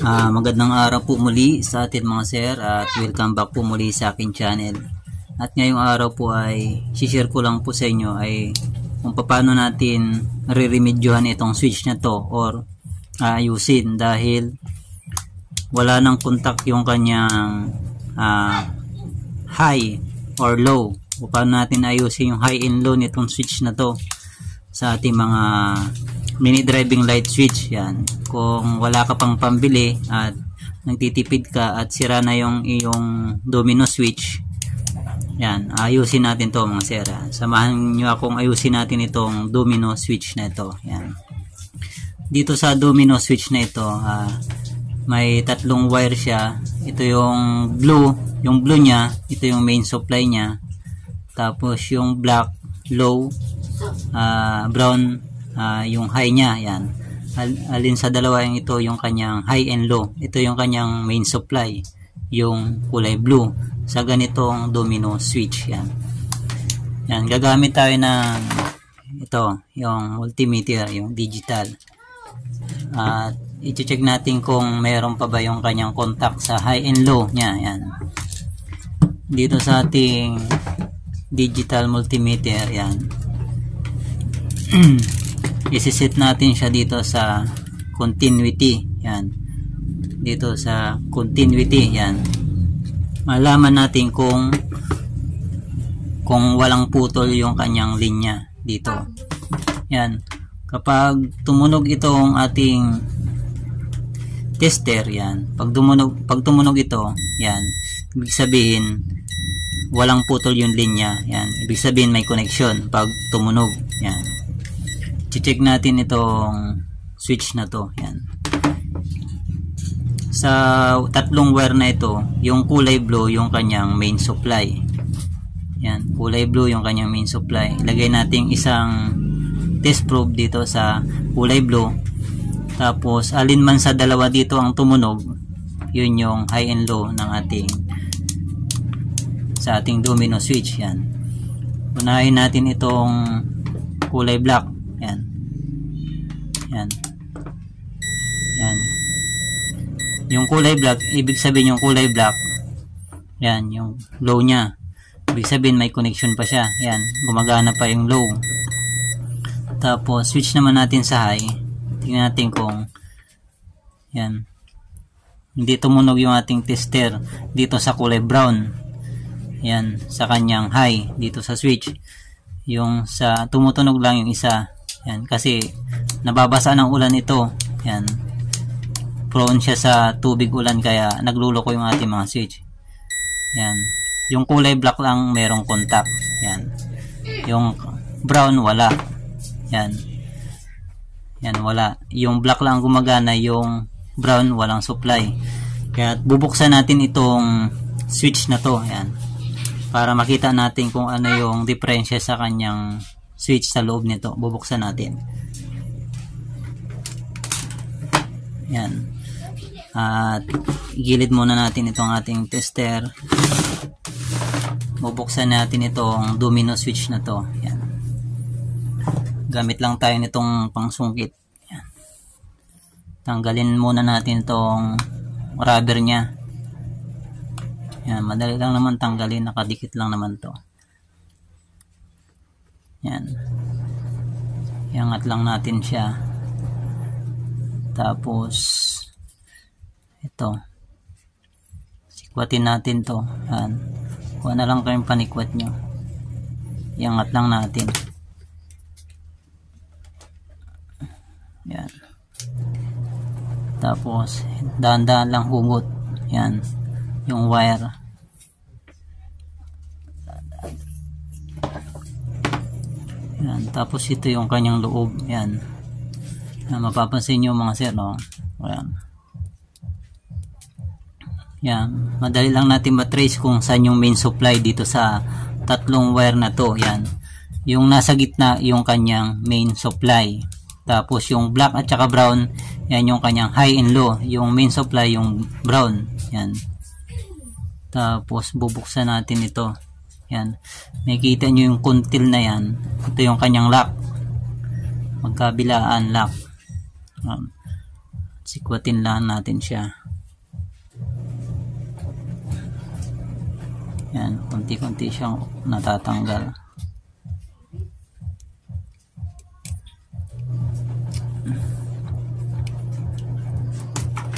Magandang araw po muli sa atin mga sir at welcome back po muli sa aking channel. At ngayong araw po ay share ko lang po sa inyo ay kung paano natin re-remedyohan itong switch na to or ayusin dahil wala nang contact yung kanyang high or low. Kung paano natin ayusin yung high and low nitong switch na to sa ating mga mini driving light switch. Yan, kung wala ka pang pambili at nagtitipid ka at sira na yung iyong domino switch, yan, ayusin natin to mga sir. Samahan nyo akong ayusin natin itong domino switch na ito. Yan, dito sa domino switch na ito, may tatlong wire siya. Ito yung blue nya, ito yung main supply nya, tapos yung black low, brown yung high nya. Yan, alin sa dalawa yung ito yung kanyang high and low. Ito yung kanyang main supply, yung kulay blue sa ganitong domino switch. Yan, yan, gagamit tayo ng ito, yung multimeter, yung digital, at i-check natin kung mayroon pa ba yung kanyang contact sa high and low nya. Yan, dito sa ating digital multimeter, yan, isiset natin siya dito sa continuity. Yan, dito sa continuity. Yan, malaman natin kung walang putol yung kanyang linya dito. Yan, kapag tumunog itong ating tester, yan, pag tumunog ito, yan, ibig sabihin walang putol yung linya. Yan, ibig sabihin may connection pag tumunog. Yan, check natin itong switch na to. Yan, sa tatlong wire na ito, yung kulay blue yung kanyang main supply. Yan, kulay blue yung kanyang main supply. Ilagay natin isang test probe dito sa kulay blue, tapos alin man sa dalawa dito ang tumunog, yun yung high and low ng sa ating domino switch. Yan, unahin natin itong kulay black. Yan, yan, yan, yung kulay black, ibig sabihin yung kulay black, yan, yung low nya, ibig sabihin may connection pa siya. Yan, gumagana pa yung low. Tapos switch naman natin sa high. Tingnan natin kung yan, hindi tumunog yung ating tester dito sa kulay brown. Yan, sa kanyang high dito sa switch. Yung sa tumutunog lang yung isa. Yan, kasi nababasa ng ulan ito. Yan, prone siya sa tubig ulan kaya nagluloko yung ating mga switch. Yan, yung kulay black lang merong contact. Yan, yung brown wala. Yan, yan, wala. Yung black lang gumagana, yung brown walang supply. Kaya bubuksan natin itong switch na to. Yan, para makita natin kung ano yung diferensya sa kanyang switch sa loob nito. Bubuksan natin. Yan, at igilid muna natin itong ating tester. Bubuksan natin itong domino switch na to. Yan, gamit lang tayo nitong pangsungkit. Yan, tanggalin muna natin itong rubber nya. Yan, madali lang naman tanggalin, nakadikit lang naman to. Yan, iangat lang natin siya. Tapos ito, sikwatin natin to. Yan, kuha na lang kayong panikwat nyo, iangat lang natin. Yan, tapos dahan-dahan lang hugot. Yan, yung wire. Yan, tapos ito yung kanyang loob. Yan, mapapansin nyo mga sir, no? Yan, yan, madali lang natin matrace kung saan yung main supply dito sa tatlong wire na to. Yan, yung nasa gitna yung kanyang main supply, tapos yung black at saka brown, yan yung kanyang high and low. Yung main supply yung brown. Yan, tapos bubuksan natin ito. Yan. Makikita nyo yung kuntil na yan. Ito yung kanyang lock. Magkabilaan lock. Sikwatin lang natin siya. Yan. Kunti-kunti siyang natatanggal.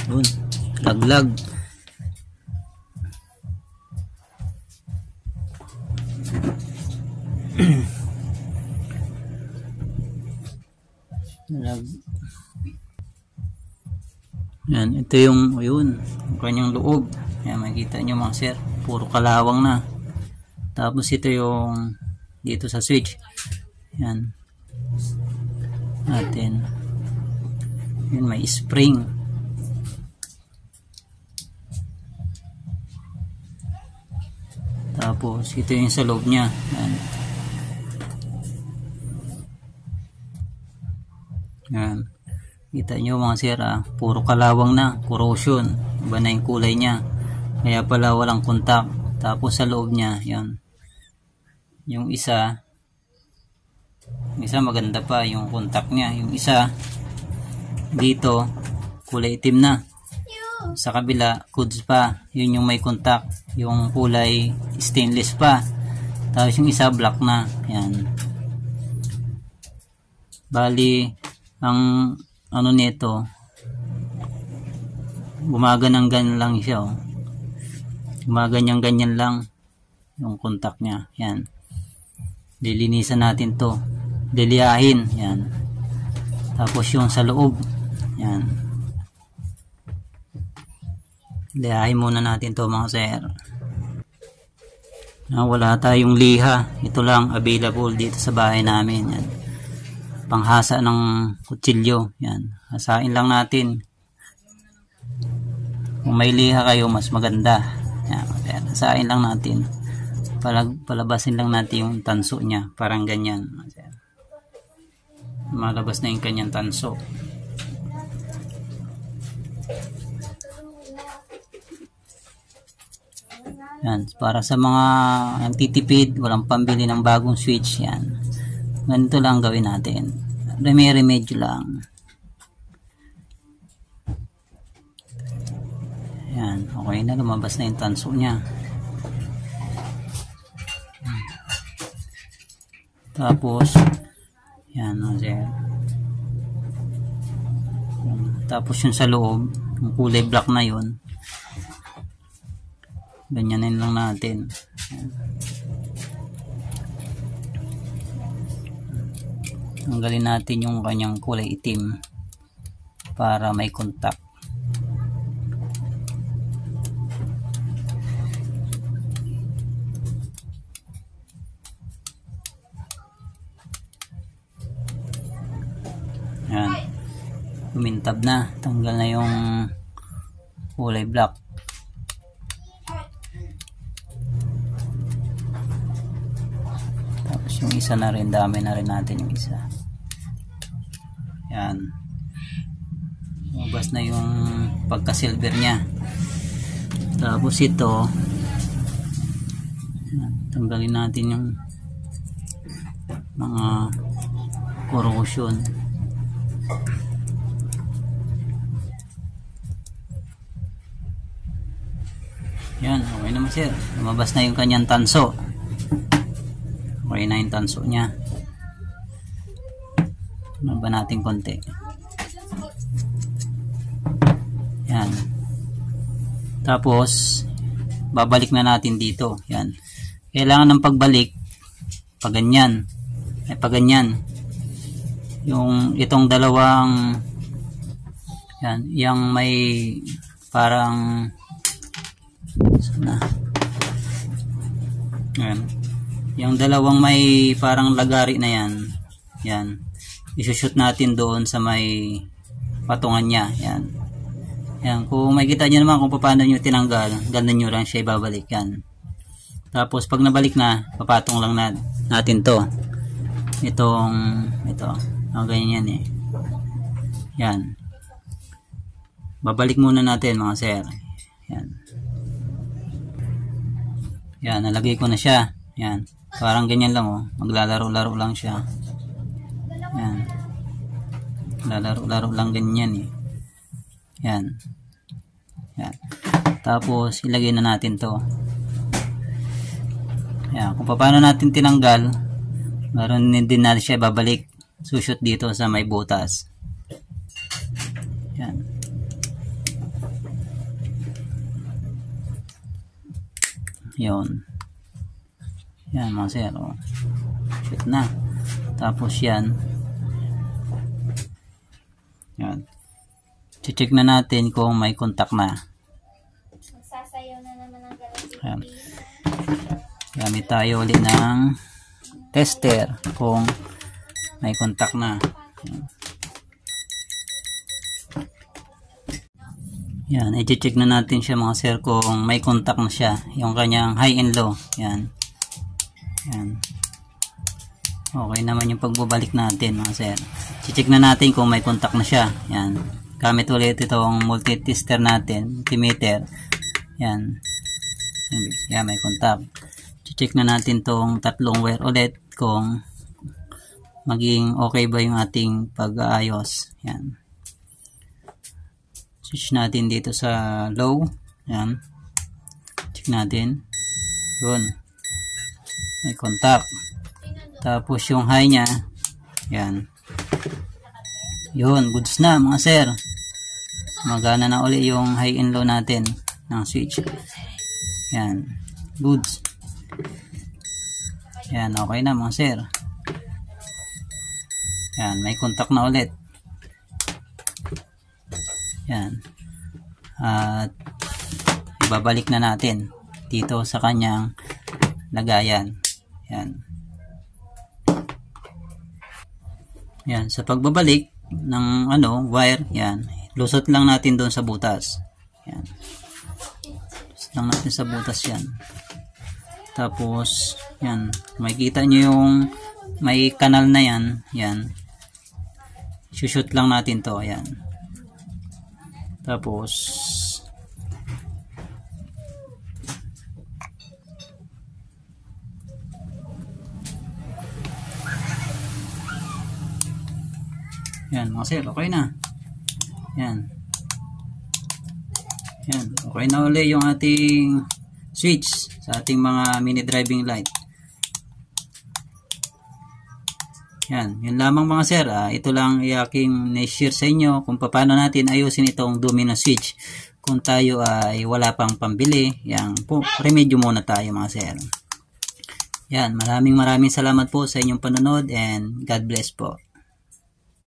Yun. Laglag. Yan, ito yung kanyang loob. Yan, makikita nyo mga sir, puro kalawang na. Tapos ito yung dito sa switch. Yan natin. Yan, may spring. Tapos ito yung sa loob nya. Yan. Yan. Kita nyo mga sir, puro kalawang na, corrosion. Iba na yung kulay nya. Kaya pala walang kontak. Tapos sa loob nya, yan. Yung isa maganda pa yung kontak nya. Yung isa dito kulay itim na. Sa kabila goods pa. Yun yung may kontak. Yung kulay stainless pa. Tapos yung isa black na. Yan. Bali ang ano nito, gumaganang-ganyan lang siya, oh. Gumaganyan-ganyan lang yung kontak niya. Yan. Lilinisan natin to. Liliyahin. Yan. Tapos yung sa loob. Yan. Liyahin muna natin to mga sir. Wala tayong liha. Ito lang available dito sa bahay namin. Yan. Panghasa ng kutsilyo. Yan. Hasain lang natin. Kung may liha kayo, mas maganda. Yan. Hasain lang natin. Palabasin lang natin yung tanso niya. Parang ganyan. Malabas na yung kanyang tanso. Yan. Para sa mga nagtitipid, walang pambili ng bagong switch. Yan. Ganito lang gawin natin. Remedyo lang. Yan. Okay na. Lumabas na yung tanso niya. Tapos, yan. Tapos yung sa loob, yung kulay black na yun, ganyanin lang natin. Yan. Tanggalin natin yung kanyang kulay itim para may kontak. Yan. Kumintab na. Tanggal na yung kulay black. Tapos yung isa na rin, dami na rin natin yung isa. Yan. Lumabas na yung pagka-silver nya. Tapos ito, tanggalin natin yung mga corrosion. Yan, okay naman sir. Lumabas na yung kanyang tanso. Okay na yung tanso nya. Ano ba natin konti? Yan. Tapos babalik na natin dito. Yan. Kailangan ng pagbalik paganyan. Paganyan. Yung itong dalawang yan, yung may parang sana. Yan. Yung dalawang may parang lagari na yan. Yan. I-shoot natin doon sa may patungan niya. Yan. Yan. Kung makikita niyo naman kung paano niyo tinanggal, ganun niyo lang siya ibabalik. Yan. Tapos pag nabalik na, papatong lang natin to. Ito. Ganyan yan eh. Yan. Babalik muna natin mga sir. Yan. Yan. Nalagay ko na siya. Yan. Parang ganyan lang oh. Maglalaro-laro lang siya. Yan. Lalaro-laro lang ganyan eh. Yan. Yan. Tapos ilagay na natin to. Yan. Kung paano natin tinanggal, meron din natin siya babalik. Sushoot dito sa may butas. Yan. Yun. Yan mga sir. Oh. Shoot na. Tapos yan. Yan. Check na natin kung may contact na. Magsasayaw na naman ang Yan. Gamit tayo ulit ng tester kung may contact na. Yan. I-check na natin siya mga sir kung may contact na siya. Yung kanyang high and low. Yan. Yan. Okay naman yung pagbabalik natin mga sir. I-check na natin kung may contact na siya. Yan. Gamit ulit itong multi-tester natin. Multimeter. Yan. Yan, may contact. I-check na natin tong tatlong wire ulit kung maging okay ba yung ating pag-aayos. Yan. Switch natin dito sa low. Yan. Check natin. Yun. May contact. Tapos yung high niya. Yan. Yun. Goods na mga sir. Magana na uli yung high and low natin ng switch. Yan. Goods. Yan. Okay na mga sir. Yan. May contact na ulit. Yan. At ibabalik na natin dito sa kanyang lagayan. Yan. Yan. Sa pagbabalik ng wire, yan. Lusot lang natin doon sa butas. Yan. Lusot lang natin sa butas yan. Tapos, yan. Makikita nyo yung may kanal na yan. Yan. Shoot lang natin to. Yan. Tapos yan mga sir, okay na. Yan. Yan, okay na ulit yung ating switch sa ating mga mini driving light. Yan, yun lamang mga sir. Ito lang i-aking na-share sa inyo kung paano natin ayusin itong domino switch. Kung tayo ay wala pang pambili, yan po, remedyo muna tayo mga sir. Yan, maraming salamat po sa inyong panonood and God bless po.